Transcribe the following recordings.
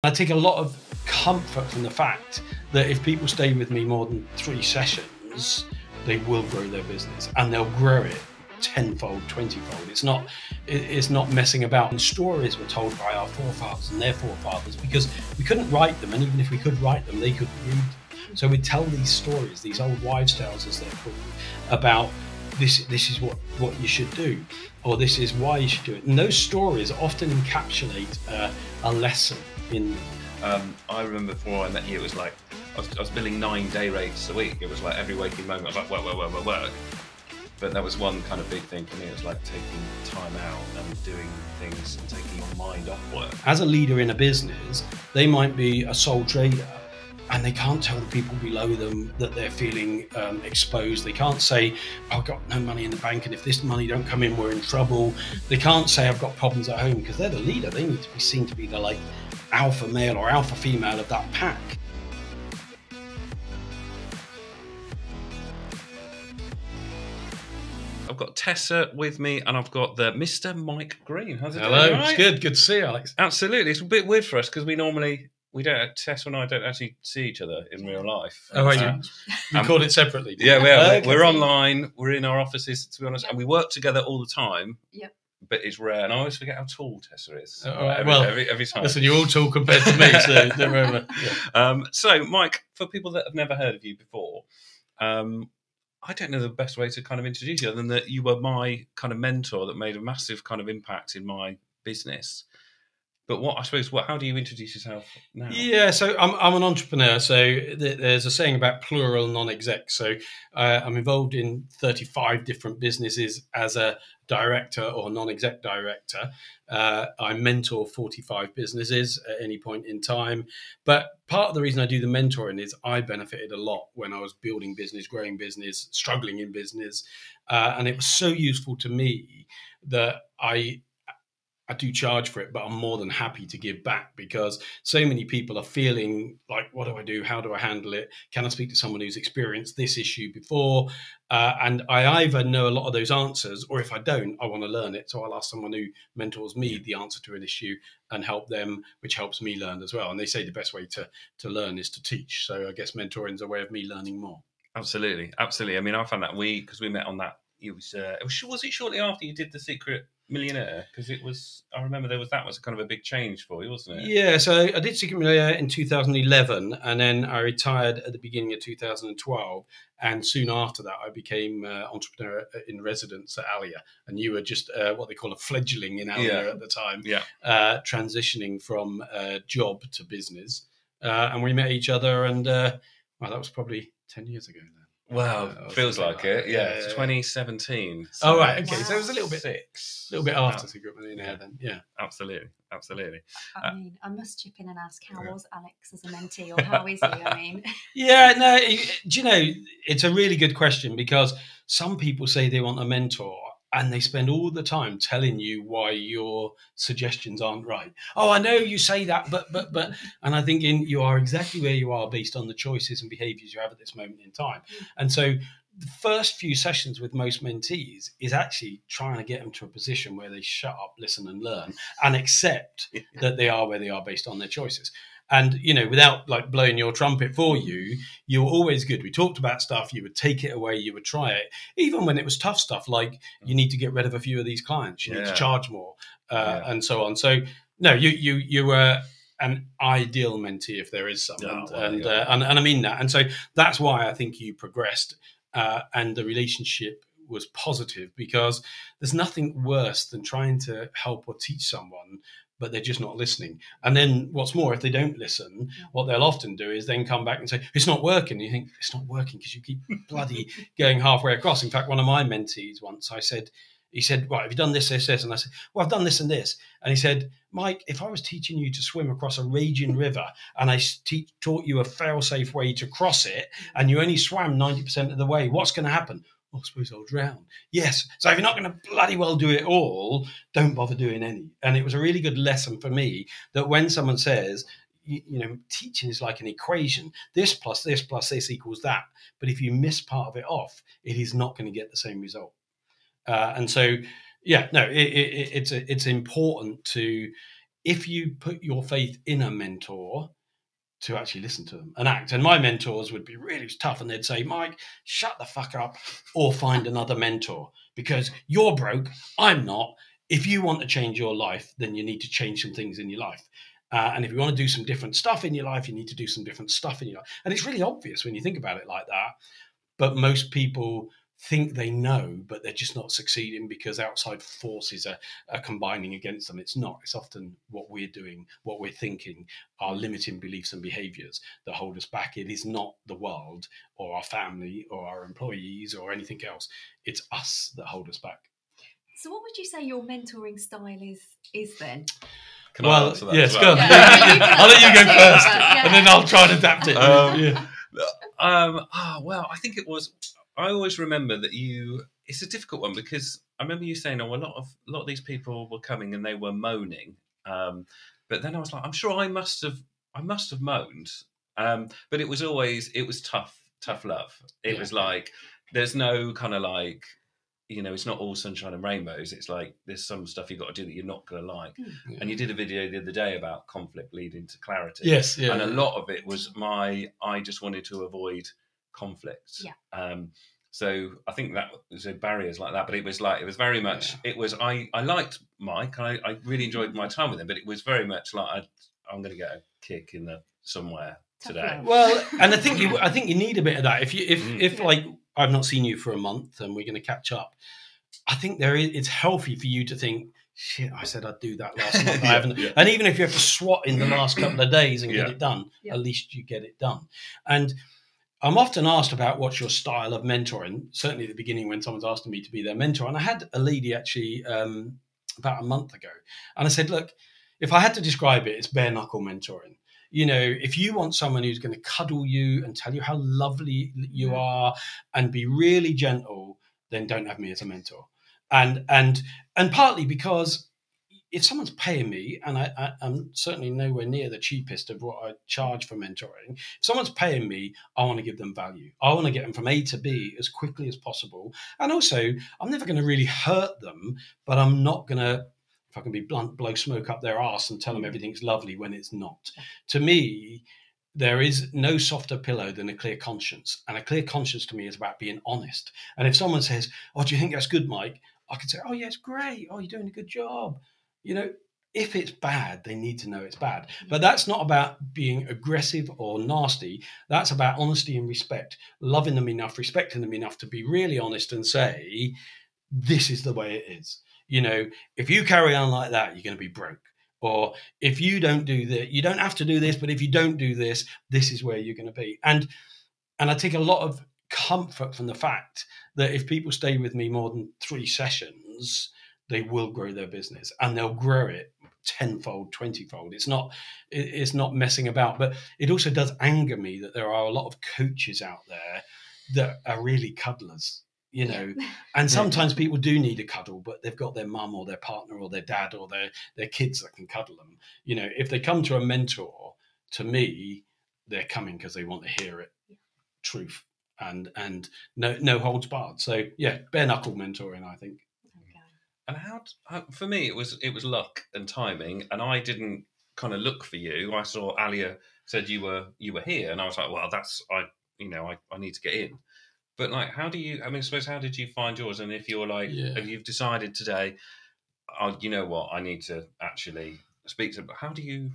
I take a lot of comfort from the fact that if people stay with me more than 3 sessions, they will grow their business, and they'll grow it tenfold, 20-fold. It's not messing about. And stories were told by our forefathers and their forefathers because we couldn't write them, and even if we could write them, they could read them. So we'd tell these stories, these old wives' tales as they're called, about this is what you should do, or this is why you should do it. And those stories often encapsulate a lesson in. I remember before I met you, it was like I was billing 9 day rates a week. It was like every waking moment I was like work. But that was one kind of big thing for me. It was like taking time out and doing things and taking your mind off work. As a leader in a business, they might be a sole trader, and they can't tell the people below them that they're feeling exposed. They can't say, I've got no money in the bank, and if this money don't come in, we're in trouble. They can't say, I've got problems at home, because they're the leader. They need to be seen to be the alpha male or alpha female of that pack. I've got Tessa with me, and I've got the Mr. Mike Greene. How's it Hello, doing? it's good to see you, Alex. Absolutely. It's a bit weird for us because Tessa and I don't actually see each other in real life. Oh, we called it separately. Yeah, we are. Okay. We're online. We're in our offices, to be honest, and we work together all the time. Yep. But it's rare, and I always forget how tall Tessa is. Every time. Listen, you're all tall compared to me, so don't worry. Yeah. So, Mike, for people that have never heard of you before, I don't know the best way to kind of introduce you other than that you were my kind of mentor that made a massive kind of impact in my business. But how do you introduce yourself now? Yeah, so I'm an entrepreneur. So there's a saying about plural non-exec. So I'm involved in 35 different businesses as a director or non-exec director. I mentor 45 businesses at any point in time. But part of the reason I do the mentoring is I benefited a lot when I was building business, growing business, struggling in business. And it was so useful to me that I do charge for it, but I'm more than happy to give back because so many people are feeling like, what do I do? How do I handle it? Can I speak to someone who's experienced this issue before? And I either know a lot of those answers, or if I don't, I want to learn it. So I'll ask someone who mentors me the answer to an issue and help them, which helps me learn as well. And they say the best way to learn is to teach. So I guess mentoring is a way of me learning more. Absolutely. Absolutely. I mean, I found that because we met on that, was it shortly after you did The Secret Millionaire? Because I remember that was kind of a big change for you, wasn't it? Yeah, so I did Secret Millionaire in 2011, and then I retired at the beginning of 2012. And soon after that, I became entrepreneur in residence at Alia. And you were just what they call a fledgling in Alia at the time, transitioning from job to business. And we met each other, and that was probably 10 years ago now. Wow, feels like it. Yeah, it's 2017. So right, okay. Wow. So it was a little bit after Secret Millionaire then. Yeah, absolutely. I mean, I must chip in and ask, how was Alex as a mentee, or how is he? I mean, yeah, no, do you know, it's a really good question because some people say they want a mentor and they spend all the time telling you why your suggestions aren't right. Oh, I know you say that, but, and I think you are exactly where you are based on the choices and behaviours you have at this moment in time. And so the first few sessions with most mentees is actually trying to get them to a position where they shut up, listen and learn and accept that they are where they are based on their choices. And, you know, without like blowing your trumpet for you, you were always good. We talked about stuff, you would take it away, you would try it, even when it was tough stuff, like you need to get rid of a few of these clients, you need to charge more, and so on. So, no, you were an ideal mentee if there is some, and I mean that. And so that's why I think you progressed, and the relationship was positive, because there's nothing worse than trying to help or teach someone but they're just not listening. And then what's more, if they don't listen, what they'll often do is then come back and say, it's not working. And you think, it's not working because you keep bloody going halfway across. In fact, one of my mentees once, he said, right, have you done this, this, this? And I said, well, I've done this and this. And he said, Mike, if I was teaching you to swim across a raging river and I taught you a fail-safe way to cross it and you only swam 90% of the way, what's going to happen? I suppose I'll drown. Yes. So if you're not going to bloody well do it all, don't bother doing any. And it was a really good lesson for me that when someone says, you know, teaching is like an equation, this plus this plus this equals that. But if you miss part of it off, it is not going to get the same result. And so, yeah, no, it's important to if you put your faith in a mentor, to actually listen to them and act. And my mentors would be really tough, and they'd say, Mike, shut the fuck up or find another mentor, because you're broke, I'm not. If you want to change your life, then you need to change some things in your life. And if you want to do some different stuff in your life, you need to do some different stuff in your life. And it's really obvious when you think about it like that. But most people think they know, but they're just not succeeding because outside forces are combining against them. It's not. It's often what we're doing, what we're thinking, our limiting beliefs and behaviors that hold us back. It is not the world or our family or our employees or anything else. It's us that hold us back. So what would you say your mentoring style is then? Can I answer that? Yes, as well? go on. Yeah. I'll let you go first, Yeah. and then I'll try and adapt it. Well, I think it was. I always remember that it's a difficult one, because I remember you saying, "Oh, a lot of these people were coming and they were moaning," but then I was like, "I'm sure I must have moaned," but it was tough love. It was like there's no kind of like, it's not all sunshine and rainbows. It's like there's some stuff you've got to do that you're not going to like. Yeah. And you did a video the other day about conflict leading to clarity. Yes, yeah. And a lot of it was I just wanted to avoid conflict. Yeah. So I think that was barriers like that, but it was very much, I liked Mike. I really enjoyed my time with him, but it was very much like I'm going to get a kick in somewhere today. Well, and I think you need a bit of that. If like I've not seen you for a month and we're going to catch up, I think it's healthy for you to think, shit, I said I'd do that last month. I haven't. Yeah. And even if you have to swat in the last couple of days and get it done, at least you get it done. And I'm often asked about what's your style of mentoring, certainly at the beginning when someone's asking me to be their mentor. And I had a lady actually about a month ago. And I said, look, if I had to describe it, it's bare knuckle mentoring. If you want someone who's going to cuddle you and tell you how lovely you are and be really gentle, then don't have me as a mentor. And partly because if someone's paying me, and I'm certainly nowhere near the cheapest of what I charge for mentoring, if someone's paying me, I want to give them value. I want to get them from A to B as quickly as possible. And also, I'm never going to really hurt them, but I'm not going to, if I can be blunt, blow smoke up their arse and tell them everything's lovely when it's not. To me, there is no softer pillow than a clear conscience. And a clear conscience to me is about being honest. And if someone says, oh, do you think that's good, Mike? I can say, oh, yeah, it's great. Oh, you're doing a good job. If it's bad, they need to know it's bad. But that's not about being aggressive or nasty. That's about honesty and respect, loving them enough, respecting them enough to be really honest and say, this is the way it is. If you carry on like that, you're going to be broke. Or if you don't do that, you don't have to do this, but if you don't do this, this is where you're going to be. And I take a lot of comfort from the fact that if people stay with me more than 3 sessions, they will grow their business and they'll grow it 10-fold, 20-fold. It's not messing about, but it also does anger me that there are a lot of coaches out there that are really cuddlers. And sometimes people do need a cuddle, but they've got their mum or their partner or their dad or their kids that can cuddle them. If they come to a mentor, to me, they're coming because they want to hear it, truth, and no holds barred. So yeah, bare knuckle mentoring, I think. And how for me it was luck and timing, and I didn't kind of look for you. I saw Alia said you were here, and I was like, well, I need to get in. But like, how did you find yours? And if you're like, if you've decided today, oh, you know what, I need to actually speak to them, how do you,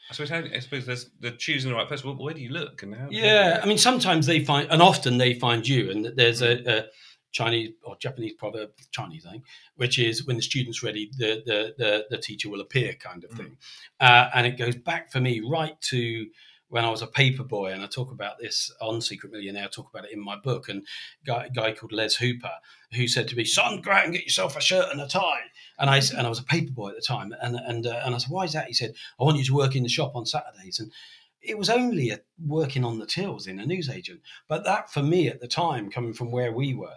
I suppose there's the choosing the right person. Well, where do you look? And how? Sometimes they find, and often they find you, and there's a Chinese or Japanese proverb, Chinese, I think, which is when the student's ready, the teacher will appear, kind of thing. And it goes back for me right to when I was a paper boy, and I talk about this on Secret Millionaire, I talk about it in my book, and a guy called Les Hooper, who said to me, son, go out and get yourself a shirt and a tie. And I was a paper boy at the time, and I said, why is that? He said, I want you to work in the shop on Saturdays. And it was only working on the tills in a newsagent. But that, for me at the time, coming from where we were,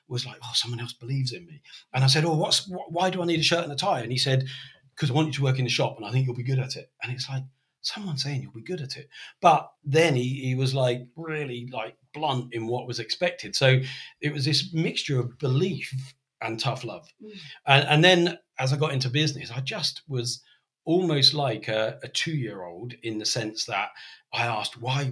was like, oh, someone else believes in me. And I said, oh, why do I need a shirt and a tie? And he said, because I want you to work in the shop and I think you'll be good at it. And it's like, someone saying you'll be good at it. But then he was like really like blunt in what was expected. So it was this mixture of belief and tough love. And then as I got into business, I just was almost like a 2-year-old, in the sense that I asked, why,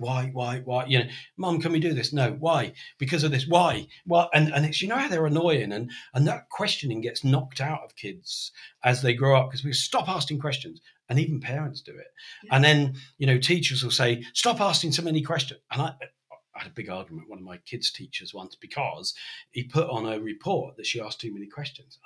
you know, Mum, can we do this? No. Why? Because of this. Why? Well, and it's, you know, how they're annoying, and that questioning gets knocked out of kids as they grow up, because we stop asking questions, and even parents do it. And then, you know, teachers will say, stop asking so many questions. And I had a big argument with one of my kids' teachers once, because he put on a report that she asked too many questions.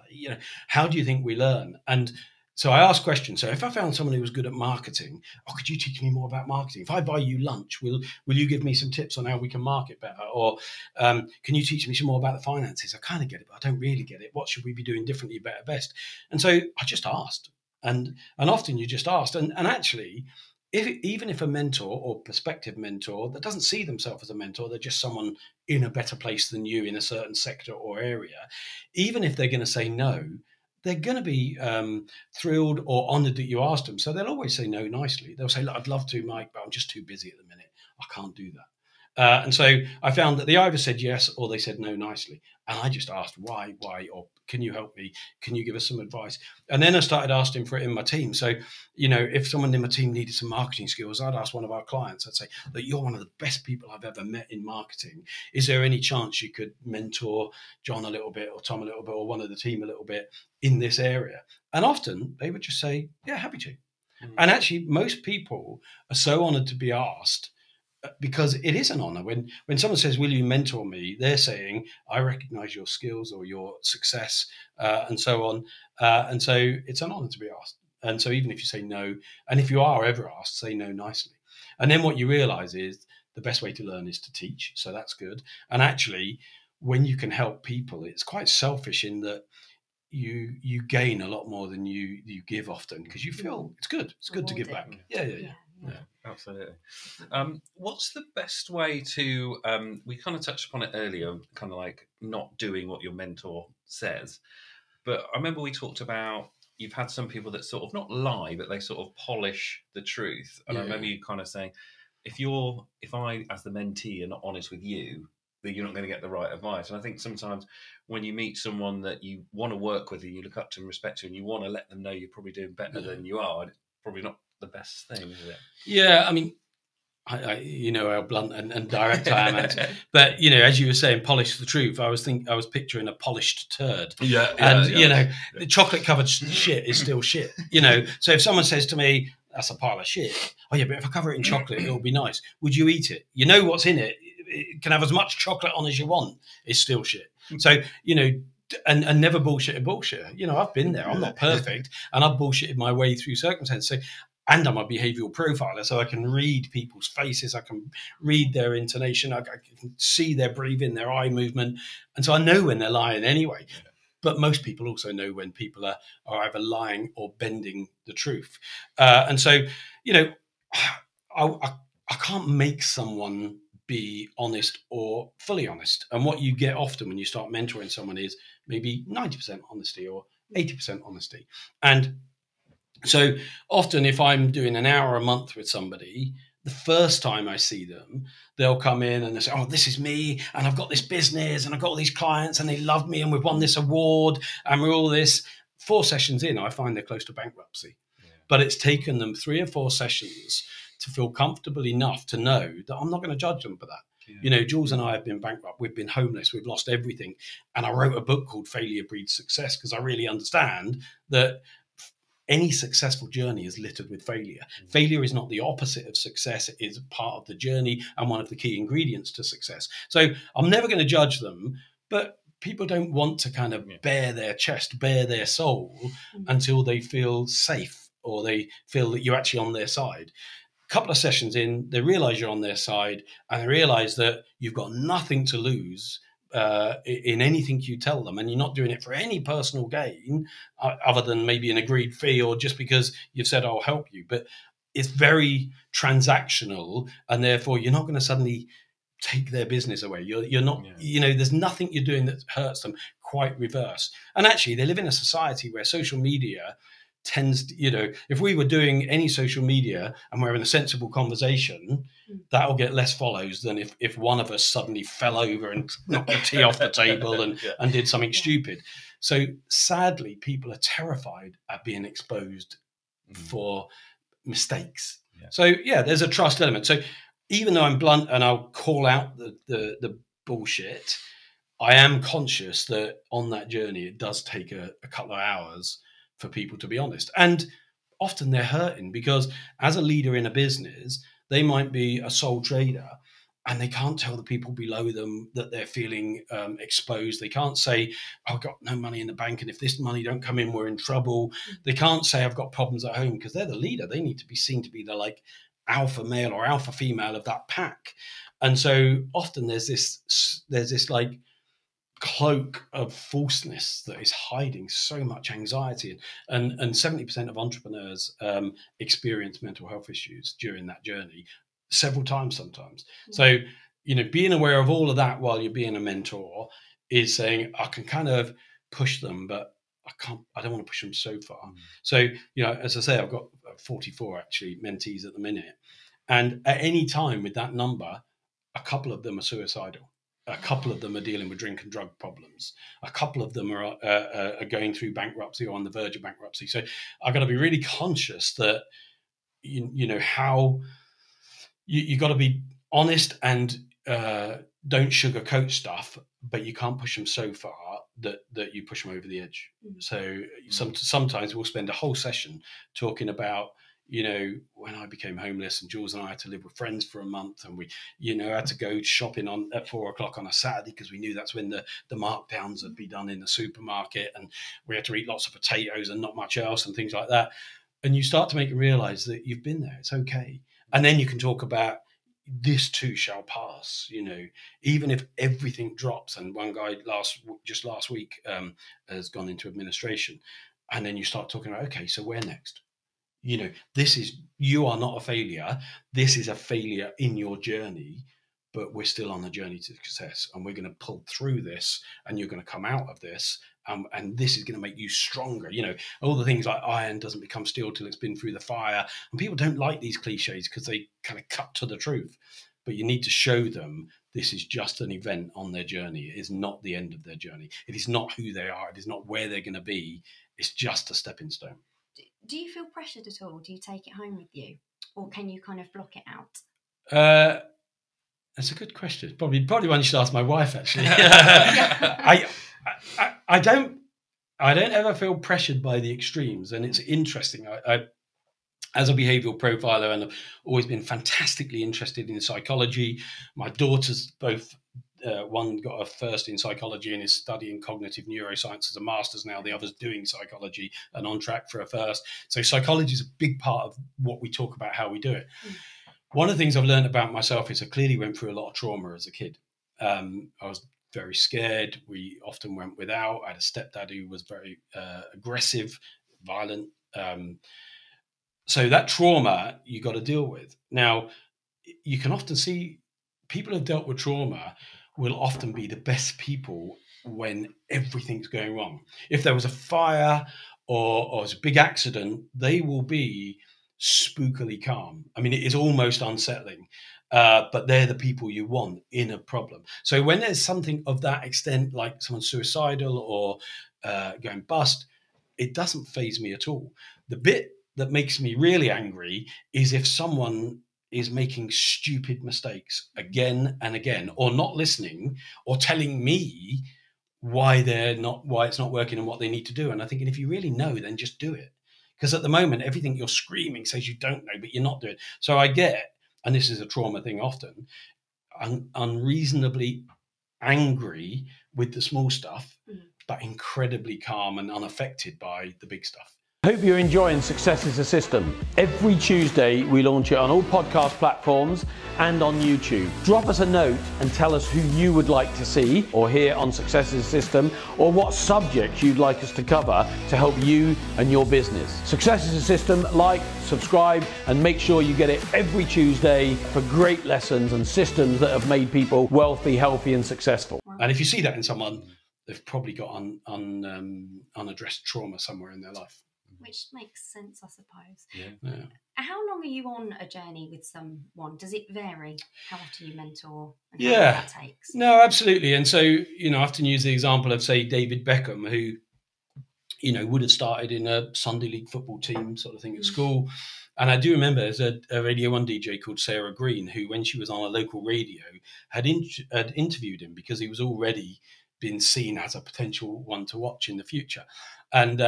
You know, how do you think we learn? And so I asked questions. So if I found someone who was good at marketing, oh, could you teach me more about marketing? If I buy you lunch, will you give me some tips on how we can market better? Or can you teach me some more about the finances? I kind of get it, but I don't really get it. What should we be doing differently, better, best? And so I just asked. And often you just asked. And actually, even if a mentor or prospective mentor that doesn't see themselves as a mentor, they're just someone in a better place than you in a certain sector or area, even if they're going to say no, they're going to be thrilled or honoured that you asked them. So they'll always say no nicely. They'll say, look, I'd love to, Mike, but I'm just too busy at the minute. I can't do that. And so I found that they either said yes or they said no nicely. And I just asked why, or can you help me? Can you give us some advice? And then I started asking for it in my team. So, you know, if someone in my team needed some marketing skills, I'd ask one of our clients, I'd say, look, you're one of the best people I've ever met in marketing. Is there any chance you could mentor John a little bit, or Tom a little bit, or one of the team a little bit in this area? And often they would just say, yeah, happy to. And actually, most people are so honoured to be asked, because it is an honor. When someone says, will you mentor me, they're saying, I recognize your skills or your success, and so on. And so it's an honor to be asked. And so even if you say no, and if you are ever asked, say no nicely. And then what you realize is the best way to learn is to teach. So that's good. And actually, when you can help people, it's quite selfish in that you gain a lot more than you give often, because you feel it's good to give back. Yeah, absolutely. What's the best way to we kind of touched upon it earlier, kind of like not doing what your mentor says, but I remember we talked about you've had some people that sort of not lie, but they sort of polish the truth. And I remember you kind of saying, if I as the mentee are not honest with you, then you're not going to get the right advice. And I think sometimes when you meet someone that you want to work with and you look up to and respect to, and you want to let them know you're probably doing better than you are, it's probably not the best thing, is it? Yeah, I mean, I you know how blunt and direct I am, but you know, as you were saying, polish the truth. I was picturing a polished turd. You know, the chocolate covered shit is still shit. You know, so if someone says to me, "That's a pile of shit," oh yeah, but if I cover it in chocolate, it'll be nice. Would you eat it? You know what's in it. It can have as much chocolate on as you want. It's still shit. So you know. And never bullshit a bullshit. You know, I've been there. I'm not perfect, and I've bullshitted my way through circumstances. So, and I'm a behavioural profiler, so I can read people's faces. I can read their intonation. I can see their breathing, their eye movement, and so I know when they're lying anyway. But most people also know when people are either lying or bending the truth. And so, you know, I can't make someone be honest or fully honest. And what you get often when you start mentoring someone is maybe 90% honesty or 80% honesty. And so often if I'm doing an hour a month with somebody, the first time I see them, they'll come in and they say, oh, this is me, and I've got this business, and I've got all these clients, and they love me, and we've won this award, and we're all this. 4 sessions in, I find they're close to bankruptcy. But it's taken them 3 or 4 sessions to feel comfortable enough to know that I'm not going to judge them for that. You know, Jules and I have been bankrupt. We've been homeless. We've lost everything. And I wrote a book called Failure Breeds Success, because I really understand that any successful journey is littered with failure. Failure is not the opposite of success. It is part of the journey and one of the key ingredients to success. So I'm never going to judge them, but people don't want to kind of bare their chest, bare their soul until they feel safe or they feel that you're actually on their side. A couple of sessions in, they realize you're on their side, and they realize that you've got nothing to lose in anything you tell them, and you're not doing it for any personal gain other than maybe an agreed fee or just because you've said I'll help you. But it's very transactional, and therefore you're not going to suddenly take their business away. You're not, you know, there's nothing you're doing that hurts them. Quite reverse. And actually, they live in a society where social media tends to, you know, if we were doing any social media and we're having a sensible conversation, that'll get less follows than if one of us suddenly fell over and knocked the tea off the table and did something stupid. So sadly, people are terrified at being exposed for mistakes. Yeah. So yeah, there's a trust element. So even though I'm blunt and I'll call out the bullshit, I am conscious that on that journey, it does take a couple of hours for people to be honest. And often they're hurting because as a leader in a business, they might be a sole trader and they can't tell the people below them that they're feeling exposed. They can't say, I've got no money in the bank, and if this money don't come in, we're in trouble. They can't say, I've got problems at home, because they're the leader. They need to be seen to be the like alpha male or alpha female of that pack. And so often there's this like cloak of falseness that is hiding so much anxiety, and 70% of entrepreneurs experience mental health issues during that journey, several times sometimes. So being aware of all of that while you're being a mentor is saying, I can kind of push them, but I don't want to push them so far. So as I say, I've got 44 actually mentees at the minute, and at any time with that number, a couple of them are suicidal. A couple of them are dealing with drink and drug problems. A couple of them are going through bankruptcy or on the verge of bankruptcy. So I've got to be really conscious that, how you got to be honest and don't sugarcoat stuff, but you can't push them so far that you push them over the edge. So sometimes we'll spend a whole session talking about, when I became homeless and Jules and I had to live with friends for a month, and we, had to go shopping at 4:00 on a Saturday because we knew that's when the markdowns would be done in the supermarket, and we had to eat lots of potatoes and not much else and things like that. And you start to make it realize that you've been there. It's okay. And then you can talk about this too shall pass, even if everything drops. And one guy just last week has gone into administration. And then you start talking about, okay, so where next? You are not a failure. This is a failure in your journey, but we're still on the journey to success, and we're going to pull through this, and you're going to come out of this. And this is going to make you stronger. All the things like iron doesn't become steel till it's been through the fire. And people don't like these cliches because they kind of cut to the truth. But you need to show them this is just an event on their journey. It is not the end of their journey. It is not who they are. It is not where they're going to be. It's just a stepping stone. Do you feel pressured at all? Do you take it home with you? Or can you kind of block it out? That's a good question. Probably one you should ask my wife, actually. I don't ever feel pressured by the extremes, and it's interesting. I as a behavioural profiler, and I've always been fantastically interested in psychology. My daughters both, one got a first in psychology and is studying cognitive neuroscience as a master's now. The other's doing psychology and on track for a first. So psychology is a big part of what we talk about, how we do it. One of the things I've learned about myself is I clearly went through a lot of trauma as a kid. I was very scared. We often went without. I had a stepdad who was very aggressive, violent. So that trauma you got to deal with. Now, you can often see people who've dealt with trauma will often be the best people when everything's going wrong. If there was a fire or it's a big accident, they will be spookily calm. I mean, it is almost unsettling, but they're the people you want in a problem. So when there's something of that extent, like someone suicidal or going bust, it doesn't faze me at all. The bit that makes me really angry is if someone is making stupid mistakes again and again, or not listening, or telling me why it's not working and what they need to do. And I'm thinking, if you really know, then just do it. Because at the moment, everything you're screaming says you don't know, but you're not doing it. So I get, and this is a trauma thing often, unreasonably angry with the small stuff, but incredibly calm and unaffected by the big stuff. I hope you're enjoying Success is a System. Every Tuesday we launch it on all podcast platforms and on YouTube. Drop us a note and tell us who you would like to see or hear on Success is a System, or what subjects you'd like us to cover to help you and your business. Success is a System. Like, subscribe, and make sure you get it every Tuesday for great lessons and systems that have made people wealthy, healthy and successful. And if you see that in someone, they've probably got unaddressed trauma somewhere in their life. Which makes sense, I suppose. Yeah. How long are you on a journey with someone? Does it vary how often you mentor and how long that takes? No, absolutely. And so, I often use the example of, say, David Beckham, who, you know, would have started in a Sunday league football team sort of thing at school. And I do remember there's a Radio 1 DJ called Sarah Green, who, when she was on a local radio, had interviewed him because he was already been seen as a potential one to watch in the future. And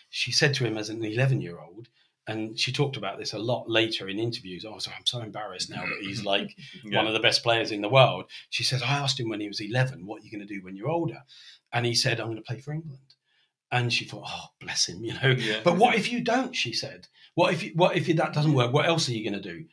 she said to him as an 11-year-old, and she talked about this a lot later in interviews. Oh, so I'm so embarrassed now that he's like one of the best players in the world. She says, I asked him when he was 11, what are you going to do when you're older? And he said, I'm going to play for England. And she thought, oh, bless him, you know. Yeah. But what if you don't? She said. What if that doesn't work? What else are you going to do?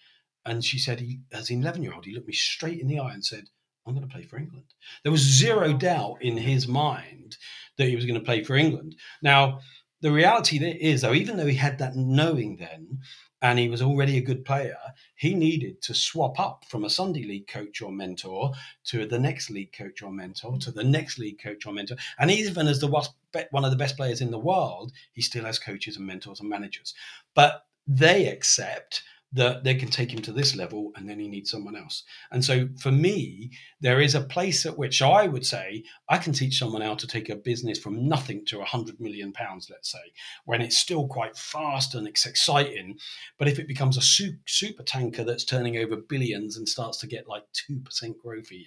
And she said, as an 11-year-old, he looked me straight in the eye and said, I'm going to play for England. There was zero doubt in his mind that he was going to play for England. Now, the reality there is, though, even though he had that knowing then, and he was already a good player, he needed to swap up from a Sunday league coach or mentor to the next league coach or mentor to the next league coach or mentor. And even as one of the best players in the world, he still has coaches and mentors and managers. But they accept that they can take him to this level and then he needs someone else. And so for me, there is a place at which I would say I can teach someone how to take a business from nothing to £100 million, let's say, when it's still quite fast and it's exciting. But if it becomes a super tanker that's turning over billions and starts to get like 2% growth a year,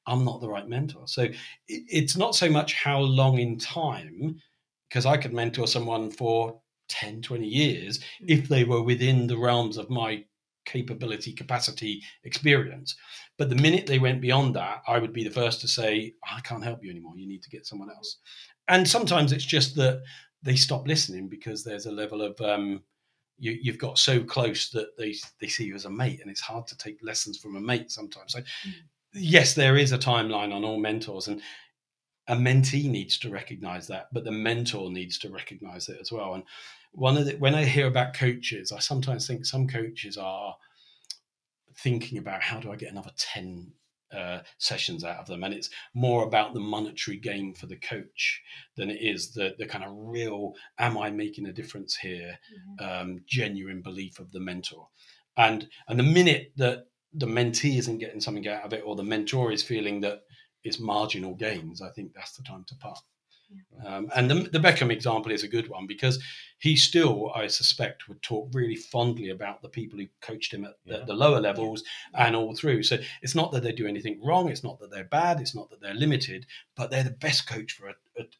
I'm not the right mentor. So it's not so much how long in time, because I could mentor someone for 10, 20 years if they were within the realms of my capability, capacity, experience. But the minute they went beyond that, I would be the first to say, I can't help you anymore. You need to get someone else. And sometimes it's just that they stop listening because there's a level of you've got so close that they see you as a mate, and it's hard to take lessons from a mate sometimes. So yes, there is a timeline on all mentors, and a mentee needs to recognize that, but the mentor needs to recognize it as well. And when I hear about coaches, I sometimes think some coaches are thinking about how do I get another 10 sessions out of them, and it's more about the monetary gain for the coach than it is the kind of real, am I making a difference here, genuine belief of the mentor. And the minute that the mentee isn't getting something out of it, or the mentor is feeling that it's marginal gains, I think that's the time to part. And the Beckham example is a good one, because he still, I suspect, would talk really fondly about the people who coached him at the lower levels and all through. So it's not that they do anything wrong. It's not that they're bad. It's not that they're limited, but they're the best coach for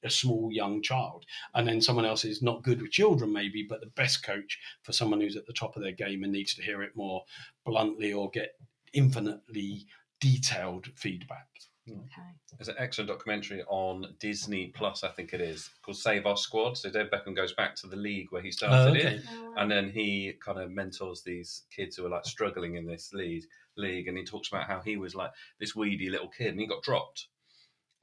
a small young child. And then someone else is not good with children maybe, but the best coach for someone who's at the top of their game and needs to hear it more bluntly or get infinitely detailed feedback. Okay. There's an excellent documentary on Disney Plus, I think it is, called Save Our Squad. So Dave Beckham goes back to the league where he started in, and then he kind of mentors these kids who are like struggling in this league, and he talks about how he was like this weedy little kid and he got dropped,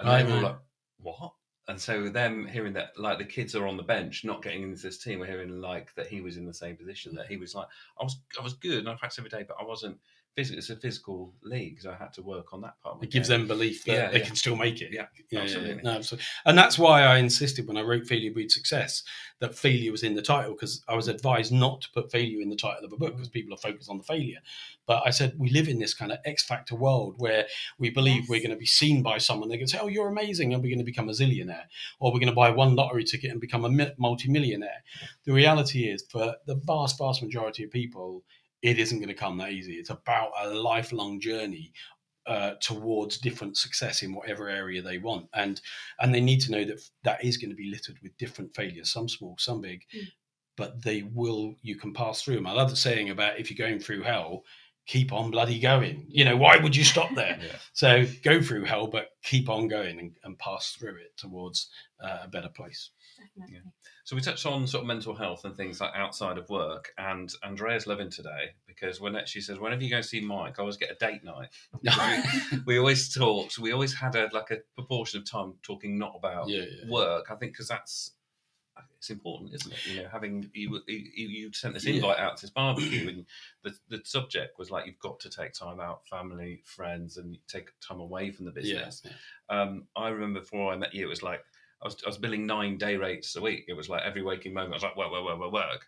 and they were all like, what? And so them hearing that, like, the kids are on the bench not getting into this team, we're hearing like that he was in the same position, that he was like, I was good and I practiced every day, but I wasn't. It's a physical league, so I had to work on that part. It gives them belief that they can still make it. Yeah, absolutely. No, absolutely. And that's why I insisted when I wrote Failure Breeds Success that failure was in the title, because I was advised not to put failure in the title of a book because people are focused on the failure. But I said, we live in this kind of X Factor world where we believe we're going to be seen by someone. They're going to say, oh, you're amazing, and we're going to become a zillionaire. Or we're going to buy one lottery ticket and become a multi-millionaire. The reality is, for the vast, vast majority of people, it isn't going to come that easy. It's about a lifelong journey towards different success in whatever area they want. And they need to know that is going to be littered with different failures, some small, some big, but you can pass through them. I love the saying about, if you're going through hell, keep on bloody going. You know, why would you stop there? So go through hell, but keep on going and pass through it towards a better place. Definitely. Yeah. So we touched on sort of mental health and things like outside of work, and Andrea's loving today because she says, whenever you go see Mike, I always get a date night. we always talked. We always had a proportion of time talking not about work. I think because it's important, isn't it? You know, having you sent this invite out to this barbecue, and the subject was like, you've got to take time out, family, friends, and take time away from the business. I remember before I met you, it was like, I was billing 9 day rates a week. It was like every waking moment, I was like, work.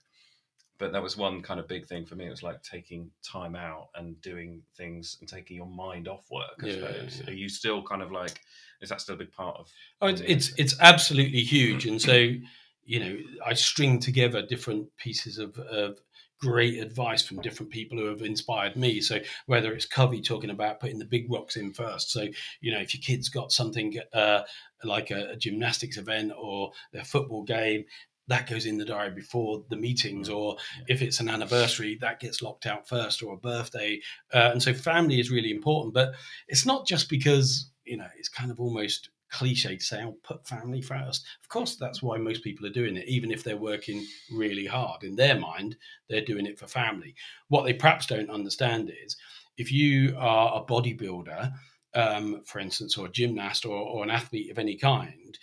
But that was one kind of big thing for me. It was like taking time out and doing things and taking your mind off work, I suppose. Are you still kind of like, is that still a big part of? Oh, it's absolutely huge. And so, I string together different pieces of great advice from different people who have inspired me. So whether it's Covey talking about putting the big rocks in first. So, if your kid's got something like a gymnastics event or their football game, that goes in the diary before the meetings, or if it's an anniversary, that gets locked out first, or a birthday. And so family is really important, but it's not just because, it's kind of almost cliche to say, I'll put family first. Of course, that's why most people are doing it, even if they're working really hard. In their mind, they're doing it for family. What they perhaps don't understand is if you are a bodybuilder, for instance, or a gymnast or an athlete of any kind,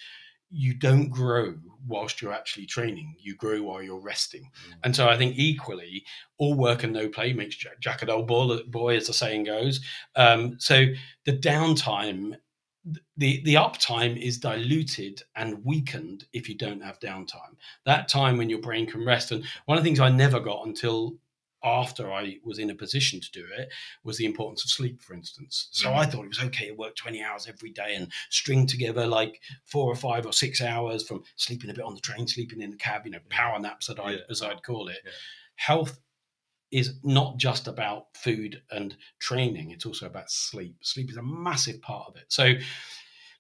you don't grow whilst you're actually training. You grow while you're resting. And so I think equally, all work and no play makes Jack a dull boy, as the saying goes. So the downtime, the uptime is diluted and weakened if you don't have downtime. That time when your brain can rest. And one of the things I never got until after I was in a position to do it was the importance of sleep, for instance. So I thought it was okay to work 20 hours every day and string together like 4 or 5 or 6 hours from sleeping a bit on the train, sleeping in the cab, power naps as I'd call it. Health is not just about food and training. It's also about sleep. Sleep is a massive part of it. So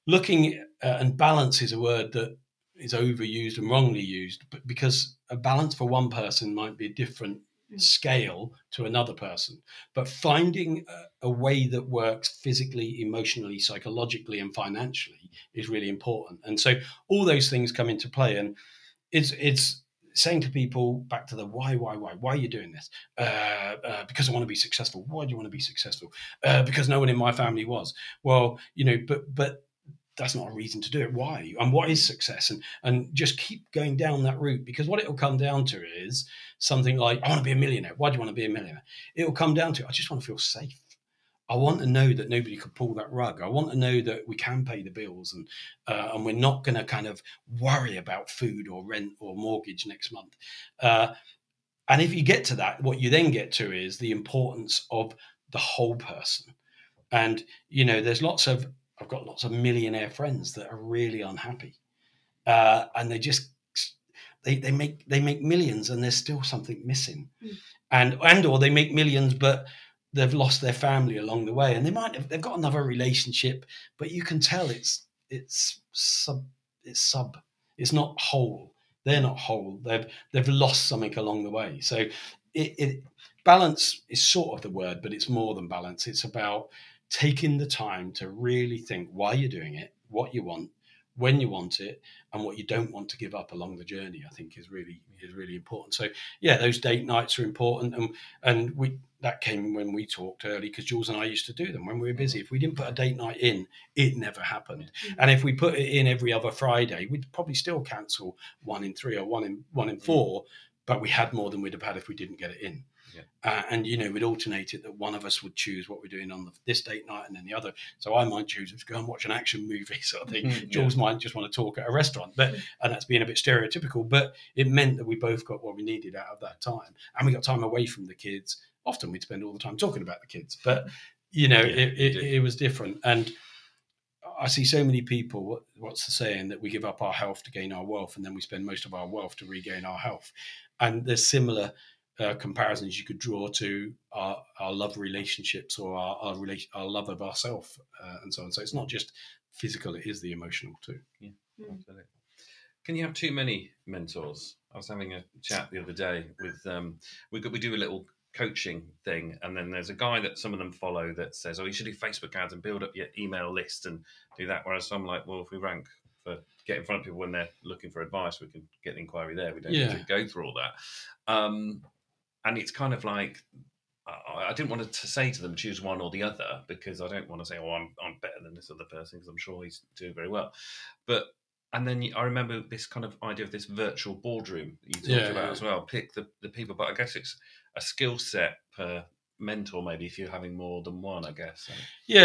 looking and balance is a word that is overused and wrongly used, but because a balance for one person might be a different scale to another person, but finding a way that works physically, emotionally, psychologically, and financially is really important. And so all those things come into play, and it's saying to people, back to the why are you doing this? Because I want to be successful. Why do you want to be successful? Because no one in my family was. Well, but that's not a reason to do it. Why? And what is success? And just keep going down that route, because what it'll come down to is something like, I want to be a millionaire. Why do you want to be a millionaire? It'll come down to, I just want to feel safe. I want to know that nobody could pull that rug. I want to know that we can pay the bills and we're not going to kind of worry about food or rent or mortgage next month. And if you get to that, what you then get to is the importance of the whole person. And, I've got lots of millionaire friends that are really unhappy, and they make millions and there's still something missing, and or they make millions but they've lost their family along the way, and they've got another relationship, but you can tell it's not whole. They're not whole. They've lost something along the way. So balance is sort of the word, but it's more than balance. It's about taking the time to really think why you're doing it, what you want, when you want it, and what you don't want to give up along the journey, I think is really important. So those date nights are important, and that came when we talked early, because Jules and I used to do them when we were busy. If we didn't put a date night in, it never happened. And if we put it in every other Friday, we'd probably still cancel 1 in 3 or 1 in 4, but we had more than we'd have had if we didn't get it in. And we'd alternate it, that one of us would choose what we're doing on this date night, and then the other. So I might choose to go and watch an action movie sort of thing. Jules might just want to talk at a restaurant, and that's being a bit stereotypical, but it meant that we both got what we needed out of that time, and we got time away from the kids. Often we'd spend all the time talking about the kids, but it was different. And I see so many people, what's the saying, that we give up our health to gain our wealth, and then we spend most of our wealth to regain our health. And there's similar comparisons you could draw to our love relationships, or our love of ourselves, and so on. So it's not just physical, it is the emotional too. Yeah, absolutely. Can you have too many mentors? I was having a chat the other day with we do a little coaching thing, and then there's a guy that some of them follow that says, you should do Facebook ads and build up your email list and do that, whereas I'm like, well, if we rank for get in front of people when they're looking for advice, we can get an inquiry there. We don't need to go through all that. And it's kind of like, I didn't want to say to them, choose one or the other, because I don't want to say, I'm better than this other person, because I'm sure he's doing very well. And then I remember this kind of idea of this virtual boardroom you talked about as well. Pick the people, but I guess it's a skill set per mentor, maybe, if you're having more than one, I guess.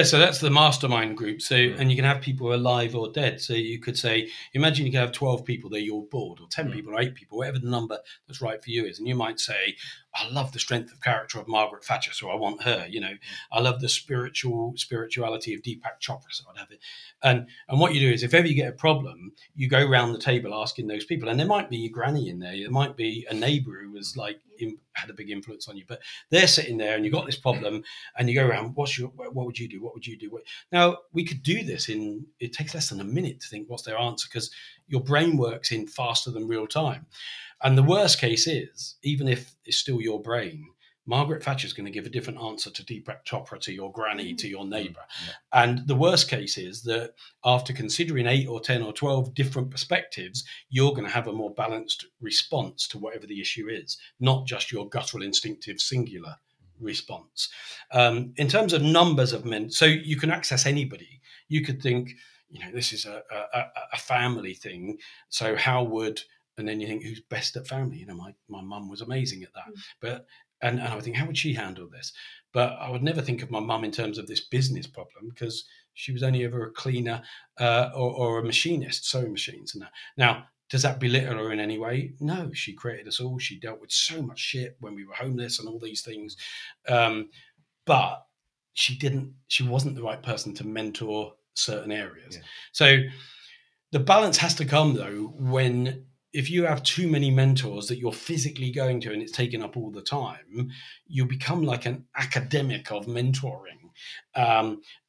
So that's the mastermind group. So and you can have people who are alive or dead. So you could say, imagine you can have 12 people, they're your board, or 10 people or 8 people, whatever the number that's right for you is. And you might say, I love the strength of character of Margaret Thatcher, so I want her. I love the spirituality of Deepak Chopra, so I'd have it. And what you do is, if ever you get a problem, you go around the table asking those people, and there might be your granny in there, there might be a neighbour who was had a big influence on you, but they're sitting there, and you've got this problem, and you go around, what would you do? What would you do? Now, we could do this it takes less than a minute to think what's their answer, because your brain works in faster than real time. And the worst case is, even if it's still your brain, Margaret Thatcher is going to give a different answer to Deepak Chopra, to your granny, to your neighbour. Yeah. And the worst case is that after considering 8 or 10 or 12 different perspectives, you're going to have a more balanced response to whatever the issue is, not just your guttural, instinctive, singular response. In terms of numbers of men, so you can access anybody. You could think, this is a family thing. So how would... And then you think, who's best at family? My mum was amazing at that. But and I would think, how would she handle this? But I would never think of my mum in terms of this business problem, because she was only ever a cleaner or a machinist, sewing machines and that. Now, does that belittle her in any way? No, she created us all. She dealt with so much shit when we were homeless and all these things. But she wasn't the right person to mentor certain areas. Yeah. So the balance has to come, though, if you have too many mentors that you're physically going to and it's taken up all the time, you become like an academic of mentoring.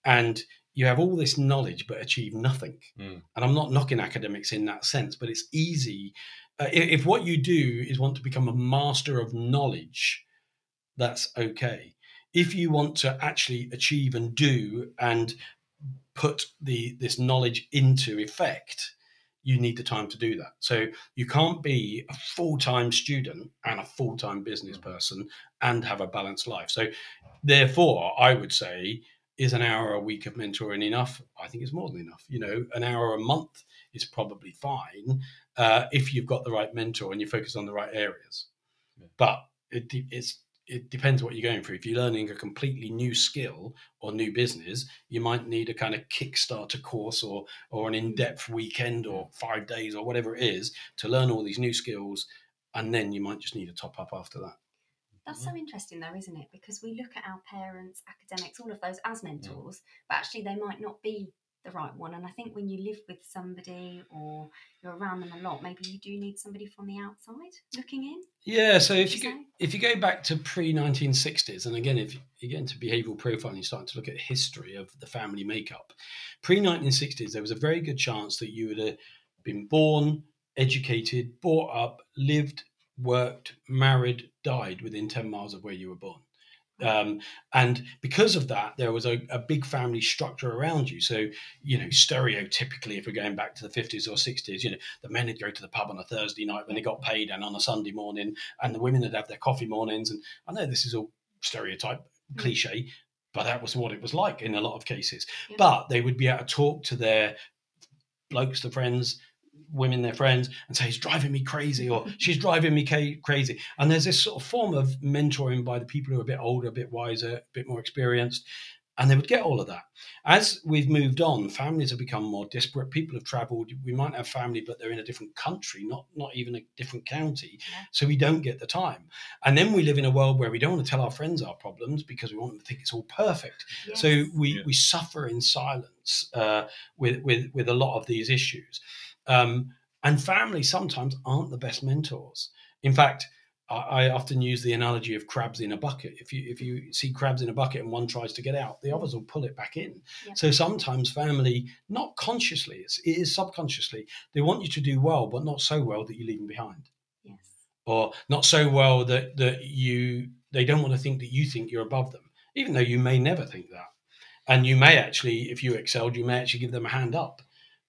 And you have all this knowledge but achieve nothing. And I'm not knocking academics in that sense, but it's easy. If what you do is want to become a master of knowledge, that's okay. If you want to actually achieve and do and put this knowledge into effect, you need the time to do that. So you can't be a full-time student and a full-time business person and have a balanced life. So therefore, I would say, is an hour a week of mentoring enough? I think it's more than enough. An hour a month is probably fine if you've got the right mentor and you focus on the right areas. Yeah. But it depends what you're going through. If you're learning a completely new skill or new business, you might need a kind of Kickstarter course or an in-depth weekend or 5 days or whatever it is to learn all these new skills. And then you might just need a top up after that. That's so interesting, though, isn't it? Because we look at our parents, academics, all of those as mentors, but actually they might not be the right one. And I think when you live with somebody or you're around them a lot, maybe you do need somebody from the outside looking in. Yeah, so if you go back to pre-1960s, and again, if you get into behavioural profiling, you start to look at history of the family makeup. Pre-1960s, there was a very good chance that you would have been born, educated, brought up, lived, worked, married, died within 10 miles of where you were born. And because of that, there was a big family structure around you. So, stereotypically, if we're going back to the 50s or 60s, the men would go to the pub on a Thursday night when they got paid and on a Sunday morning, and the women would have their coffee mornings. And I know this is all stereotype, cliche, but that was what it was like in a lot of cases. Yeah. But they would be able to talk to their blokes, their friends, women, their friends, and say, he's driving me crazy, or she's driving me crazy. And there's this sort of form of mentoring by the people who are a bit older, a bit wiser, a bit more experienced, and they would get all of that. As we've moved on, families have become more disparate. People have travelled. We might have family, but they're in a different country, not even a different county. Yeah. So we don't get the time. And then we live in a world where we don't want to tell our friends our problems because we want them to think it's all perfect. Yes. So we suffer in silence with a lot of these issues. And families sometimes aren't the best mentors. In fact, I often use the analogy of crabs in a bucket. If you see crabs in a bucket and one tries to get out, the others will pull it back in. Yeah. So sometimes family, not consciously, it is subconsciously, they want you to do well, but not so well that you leave them behind. Yes. Or not so well that they don't want to think that you think you're above them, even though you may never think that. And you may actually, if you excelled, you may actually give them a hand up.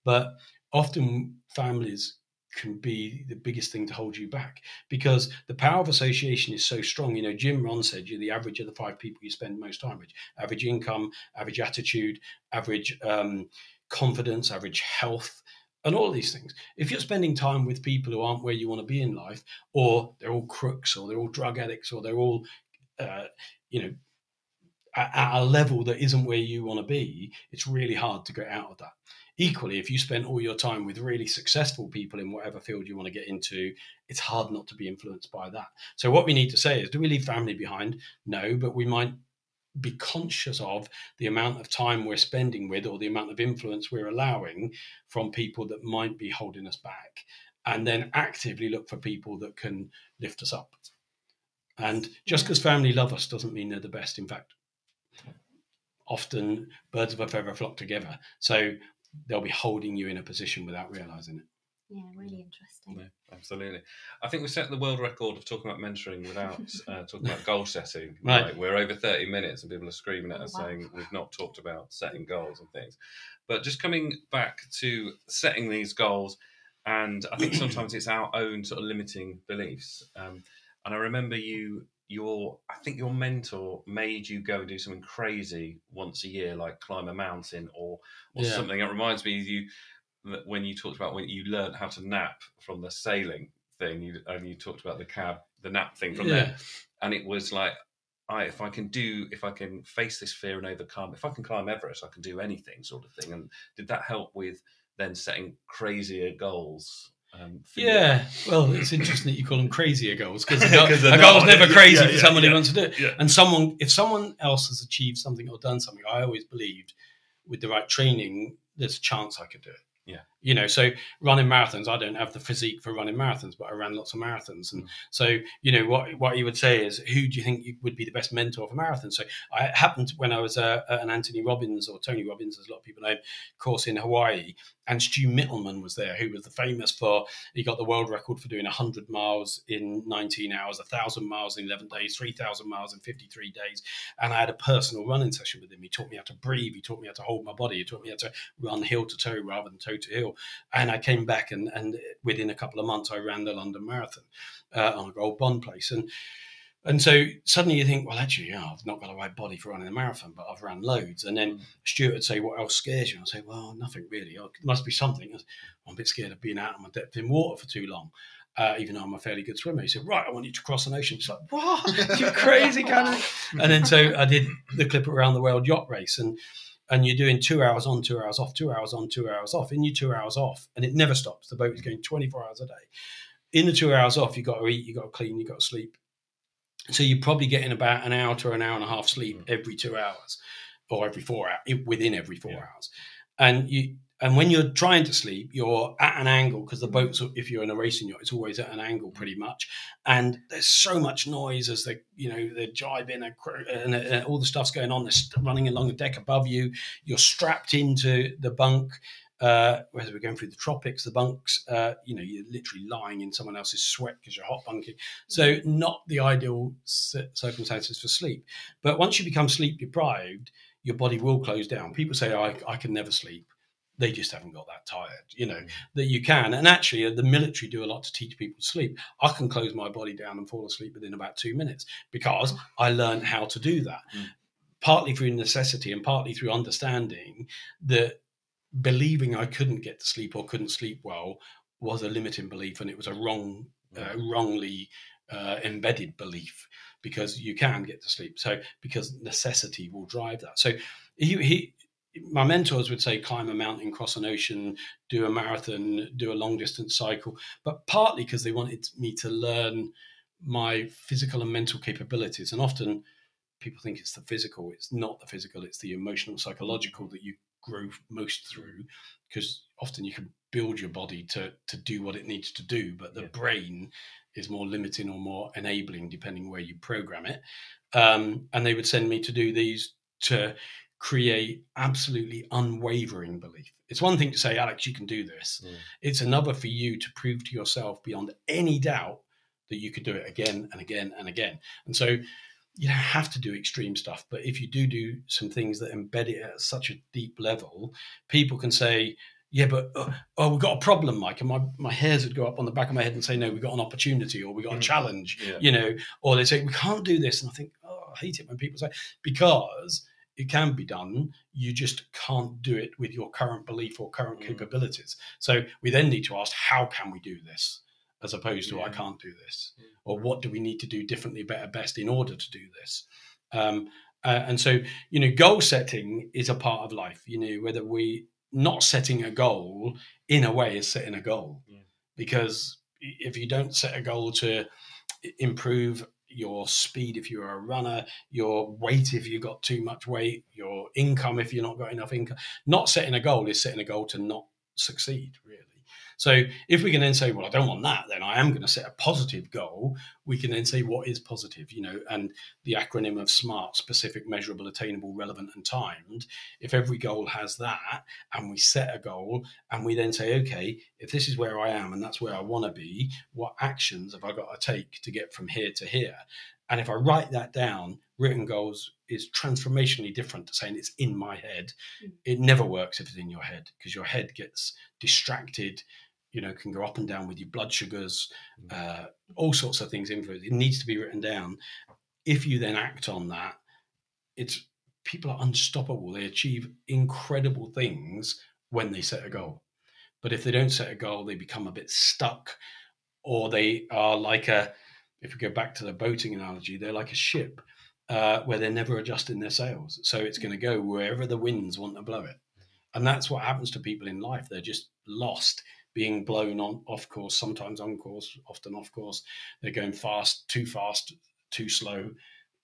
But often families can be the biggest thing to hold you back because the power of association is so strong. Jim Rohn said you're the average of the 5 people you spend most time with. Average income, average attitude, average confidence, average health, and all these things. If you're spending time with people who aren't where you want to be in life, or they're all crooks, or they're all drug addicts, or they're all, at a level that isn't where you want to be, it's really hard to get out of that. Equally, if you spend all your time with really successful people in whatever field you want to get into, it's hard not to be influenced by that. So what we need to say is, do we leave family behind? No, but we might be conscious of the amount of time we're spending with, or the amount of influence we're allowing from people that might be holding us back, and then actively look for people that can lift us up. And just because family love us doesn't mean they're the best. In fact, often birds of a feather flock together. So they'll be holding you in a position without realizing it. Yeah, really interesting. Yeah, absolutely. I think we set the world record of talking about mentoring without talking about goal setting. Right. We're over 30 minutes and people are screaming at us wow. saying we've not talked about setting goals and things. But just coming back to setting these goals, and I think sometimes it's our own sort of limiting beliefs. And I remember I think your mentor made you go and do something crazy once a year, like climb a mountain or something. It reminds me of you when you talked about when you learned how to nap from the sailing thing, you talked about the nap thing from there, and it was like, if I can face this fear and overcome, if I can climb Everest, I can do anything, sort of thing. And did that help with then setting crazier goals? Well, it's interesting that you call them crazier goals, because a goal's never crazy for someone who wants to do it. Yeah. And if someone else has achieved something or done something, I always believed with the right training, there's a chance I could do it. Yeah. So running marathons, I don't have the physique for running marathons, but I ran lots of marathons. And so, what you would say is, who do you think would be the best mentor for marathons? So I happened when I was at an Anthony Robbins, or Tony Robbins, as a lot of people know, course in Hawaii, and Stu Mittelman was there, who was he got the world record for doing 100 miles in 19 hours, 1,000 miles in 11 days, 3,000 miles in 53 days. And I had a personal running session with him. He taught me how to breathe. He taught me how to hold my body. He taught me how to run hill to toe rather than toe to hill. And I came back, and within a couple of months, I ran the London Marathon on a Gold Bond place. And so suddenly you think, well, actually, I've not got the right body for running a marathon, but I've run loads. And then Stuart would say, what else scares you? I'd say, well, nothing really. There must be something. I'm a bit scared of being out of my depth in water for too long, even though I'm a fairly good swimmer. He said, right, I want you to cross an ocean. It's like, what? You're crazy, kind of. And then so I did the Clipper Around the World yacht race. And you're doing 2 hours on, 2 hours off, 2 hours on, 2 hours off. In your 2 hours off, and it never stops. The boat is going 24 hours a day. In the 2 hours off, you've got to eat, you've got to clean, you've got to sleep. So you're probably getting about an hour to an hour and a half sleep every 2 hours, or every 4 hours, within every 4 hours. And when you're trying to sleep, you're at an angle, because the boats, if you're in a racing yacht, it's always at an angle pretty much. And there's so much noise as they're jibing and all the stuff's going on. They're running along the deck above you. You're strapped into the bunk. Whereas we're going through the tropics, the bunks, you're literally lying in someone else's sweat because you're hot bunking. So not the ideal circumstances for sleep. But once you become sleep deprived, your body will close down. People say, I can never sleep. They just haven't got that tired, that you can. And actually, the military do a lot to teach people to sleep. I can close my body down and fall asleep within about 2 minutes because I learned how to do that, partly through necessity and partly through understanding that believing I couldn't get to sleep or couldn't sleep well was a limiting belief, and it was a wrongly embedded belief, because you can get to sleep. So because necessity will drive that. So my mentors would say, climb a mountain, cross an ocean, do a marathon, do a long distance cycle, but partly because they wanted me to learn my physical and mental capabilities. And often people think it's the physical. It's not the physical. It's the emotional, psychological that you grow most through, because often you can build your body to do what it needs to do, but the brain is more limiting or more enabling depending where you program it. And they would send me to do these to create absolutely unwavering belief. It's one thing to say, Alex, you can do this. It's another for you to prove to yourself beyond any doubt that you could do it again and again and again. And so you don't have to do extreme stuff, but if you do some things that embed it at such a deep level, people can say, yeah, but we've got a problem, Mike. And my hairs would go up on the back of my head and say, no, we've got an opportunity, or we've got a challenge, or they say, we can't do this. And I think, I hate it when people say, because it can be done, you just can't do it with your current belief or current capabilities. So we then need to ask, how can we do this? As opposed to, I can't do this. Or what do we need to do differently, better, best in order to do this? And so, goal setting is a part of life. Whether we not setting a goal in a way is setting a goal, because if you don't set a goal to improve your speed if you're a runner, your weight if you've got too much weight, your income if you're not got enough income, not setting a goal is setting a goal to not succeed, really. So if we can then say, well, I don't want that, then I am going to set a positive goal. We can then say, what is positive? And the acronym of SMART: specific, measurable, attainable, relevant, and timed. If every goal has that, and we set a goal, and we then say, okay, if this is where I am and that's where I want to be, what actions have I got to take to get from here to here? And if I write that down, written goals is transformationally different to saying it's in my head. It never works if it's in your head, because your head gets distracted, can go up and down with your blood sugars, all sorts of things influence. It needs to be written down. If you then act on that, people are unstoppable. They achieve incredible things when they set a goal. But if they don't set a goal, they become a bit stuck, or they are like if we go back to the boating analogy, they're like a ship where they're never adjusting their sails. So it's going to go wherever the winds want to blow it. And that's what happens to people in life. They're just lost, being blown off course, sometimes on course, often off course. They're going fast, too slow,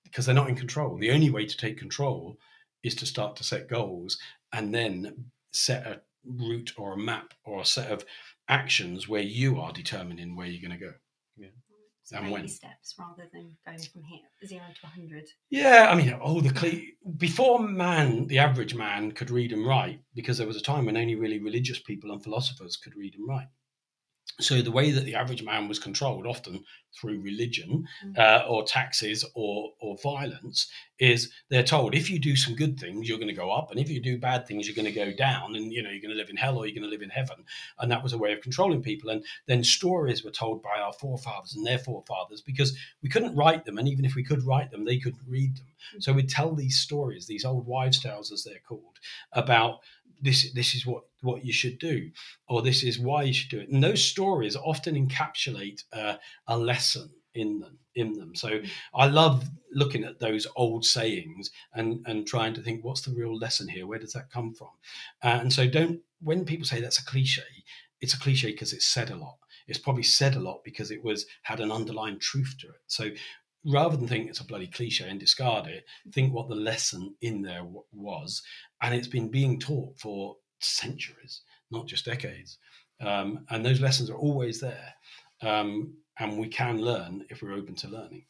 because they're not in control. The only way to take control is to start to set goals and then set a route or a map or a set of actions where you are determining where you're going to go. Yeah. So And baby when. steps rather than going from here 0 to 100. Yeah, I mean, before the average man could read and write, because there was a time when only really religious people and philosophers could read and write. So the way that the average man was controlled, often through religion or taxes or violence, is they're told, if you do some good things, you're going to go up, and if you do bad things, you're going to go down, and you're going to live in hell or you're going to live in heaven. And that was a way of controlling people. And then stories were told by our forefathers and their forefathers, because we couldn't write them, and even if we could write them, they couldn't read them. So we'd tell these stories, these old wives' tales, as they're called, about this is what you should do, or this is why you should do it. And those stories often encapsulate a lesson in them. So I love looking at those old sayings and trying to think, what's the real lesson here? Where does that come from? And so when people say that's a cliche, it's a cliche because it's said a lot. It's probably said a lot because it had an underlying truth to it. So rather than think it's a bloody cliche and discard it, think what the lesson in there was. And it's been being taught for centuries, not just decades. And those lessons are always there. And we can learn if we're open to learning.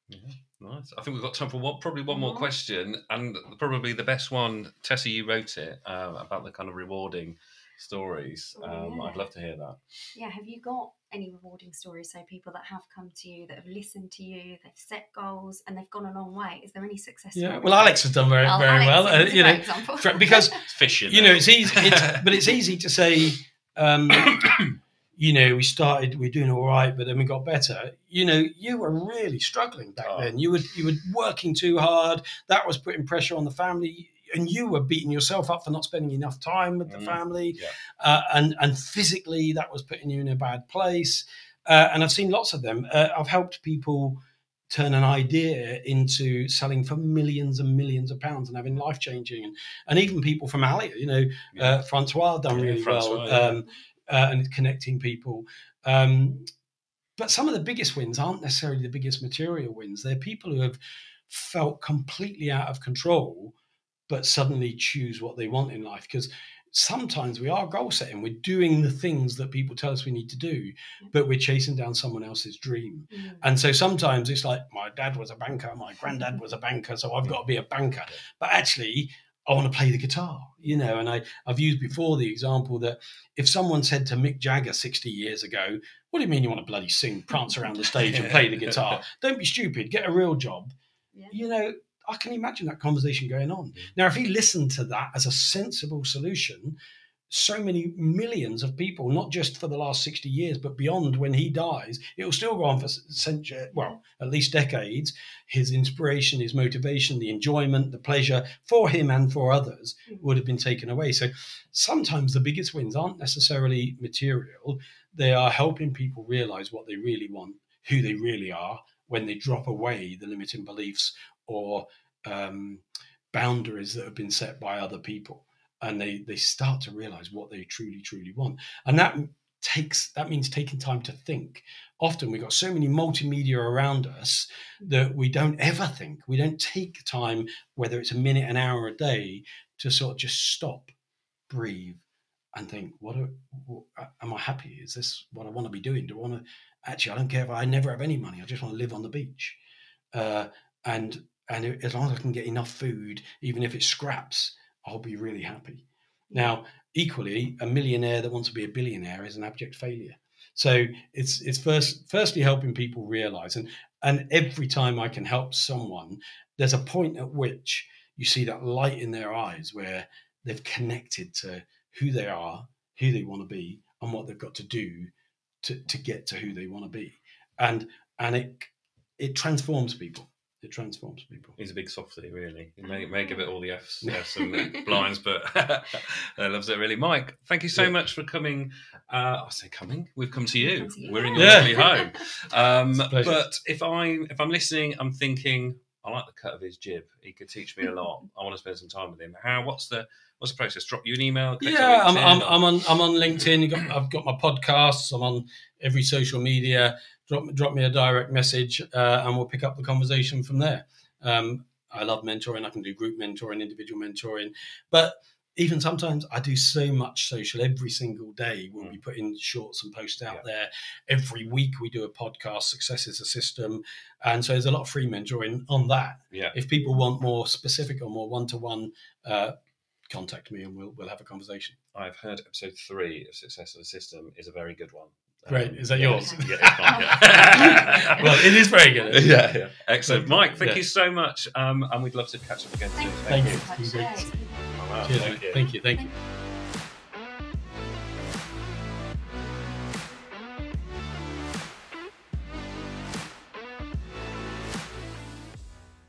Yeah, nice. I think we've got time for probably one more question, and probably the best one. Tessa, you wrote it about the kind of rewarding stories. I'd love to hear that. Yeah, have you got any rewarding stories? So people that have come to you, that have listened to you, they've set goals, and they've gone a long way. Is there any success? Yeah, well, Alex has done very well. Example. Because fishing. It's easy. But it's easy to say. We're doing all right, but then we got better. You were really struggling back then. You were working too hard. That was putting pressure on the family. And you were beating yourself up for not spending enough time with the family. Yeah. And physically, that was putting you in a bad place. And I've seen lots of them. I've helped people turn an idea into selling for millions and millions of pounds and having life-changing. And even people from Alia, Francois done really well. And connecting people. But some of the biggest wins aren't necessarily the biggest material wins. They're people who have felt completely out of control, but suddenly choose what they want in life. Because sometimes we are goal setting. We're doing the things that people tell us we need to do, but we're chasing down someone else's dream. And so sometimes it's like, my dad was a banker, my granddad was a banker, so I've got to be a banker. But actually, I want to play the guitar, and I've used before the example that if someone said to Mick Jagger 60 years ago, what do you mean you want to bloody sing, prance around the stage and play the guitar? Don't be stupid, get a real job. Yeah. I can imagine that conversation going on. Now, if he listened to that as a sensible solution, so many millions of people, not just for the last 60 years, but beyond when he dies, it will still go on for centuries, at least decades. His inspiration, his motivation, the enjoyment, the pleasure for him and for others would have been taken away. So sometimes the biggest wins aren't necessarily material. They are helping people realize what they really want, who they really are, when they drop away the limiting beliefs or boundaries that have been set by other people, and they start to realize what they truly want. And that means taking time to think. Often we've got so many multimedia around us that we don't ever think. We don't take time, whether it's a minute, an hour, a day, to sort of just stop, breathe, and think, am I happy? Is this what I want to be doing? Do I want to, actually, I don't care if I never have any money. I just want to live on the beach. And as long as I can get enough food, even if it's scraps, I'll be really happy. Now, equally, a millionaire that wants to be a billionaire is an abject failure. So it's firstly helping people realize, and every time I can help someone, there's a point at which you see that light in their eyes where they've connected to who they are, who they want to be, and what they've got to do to get to who they want to be. And it transforms people. It transforms people. He's a big softie, really. He may give it all the F's and blinds, but loves it, really. Mike, thank you so much for coming. I say coming. We've come to you. We're in your lovely home. But if I'm listening, I'm thinking, I like the cut of his jib. He could teach me a lot. I want to spend some time with him. What's the process? Drop you an email? Yeah, I'm on LinkedIn. I've got my podcasts. I'm on every social media. Drop me a direct message, and we'll pick up the conversation from there. I love mentoring. I can do group mentoring, individual mentoring, but even sometimes I do so much social. Every single day we'll be putting shorts and posts out there. Every week we do a podcast, Success is a System. And so there's a lot of free mentoring on that. Yeah. If people want more specific or more one-to-one, contact me and we'll have a conversation. I've heard episode 3 of Success is a System is a very good one. Great. Is that yours? Yeah, it's fine, yeah. Well, it is very good. Yeah. Excellent. Mike, thank you so much. And we'd love to catch up again soon. Thank you. Oh, wow. Cheers. Thank you.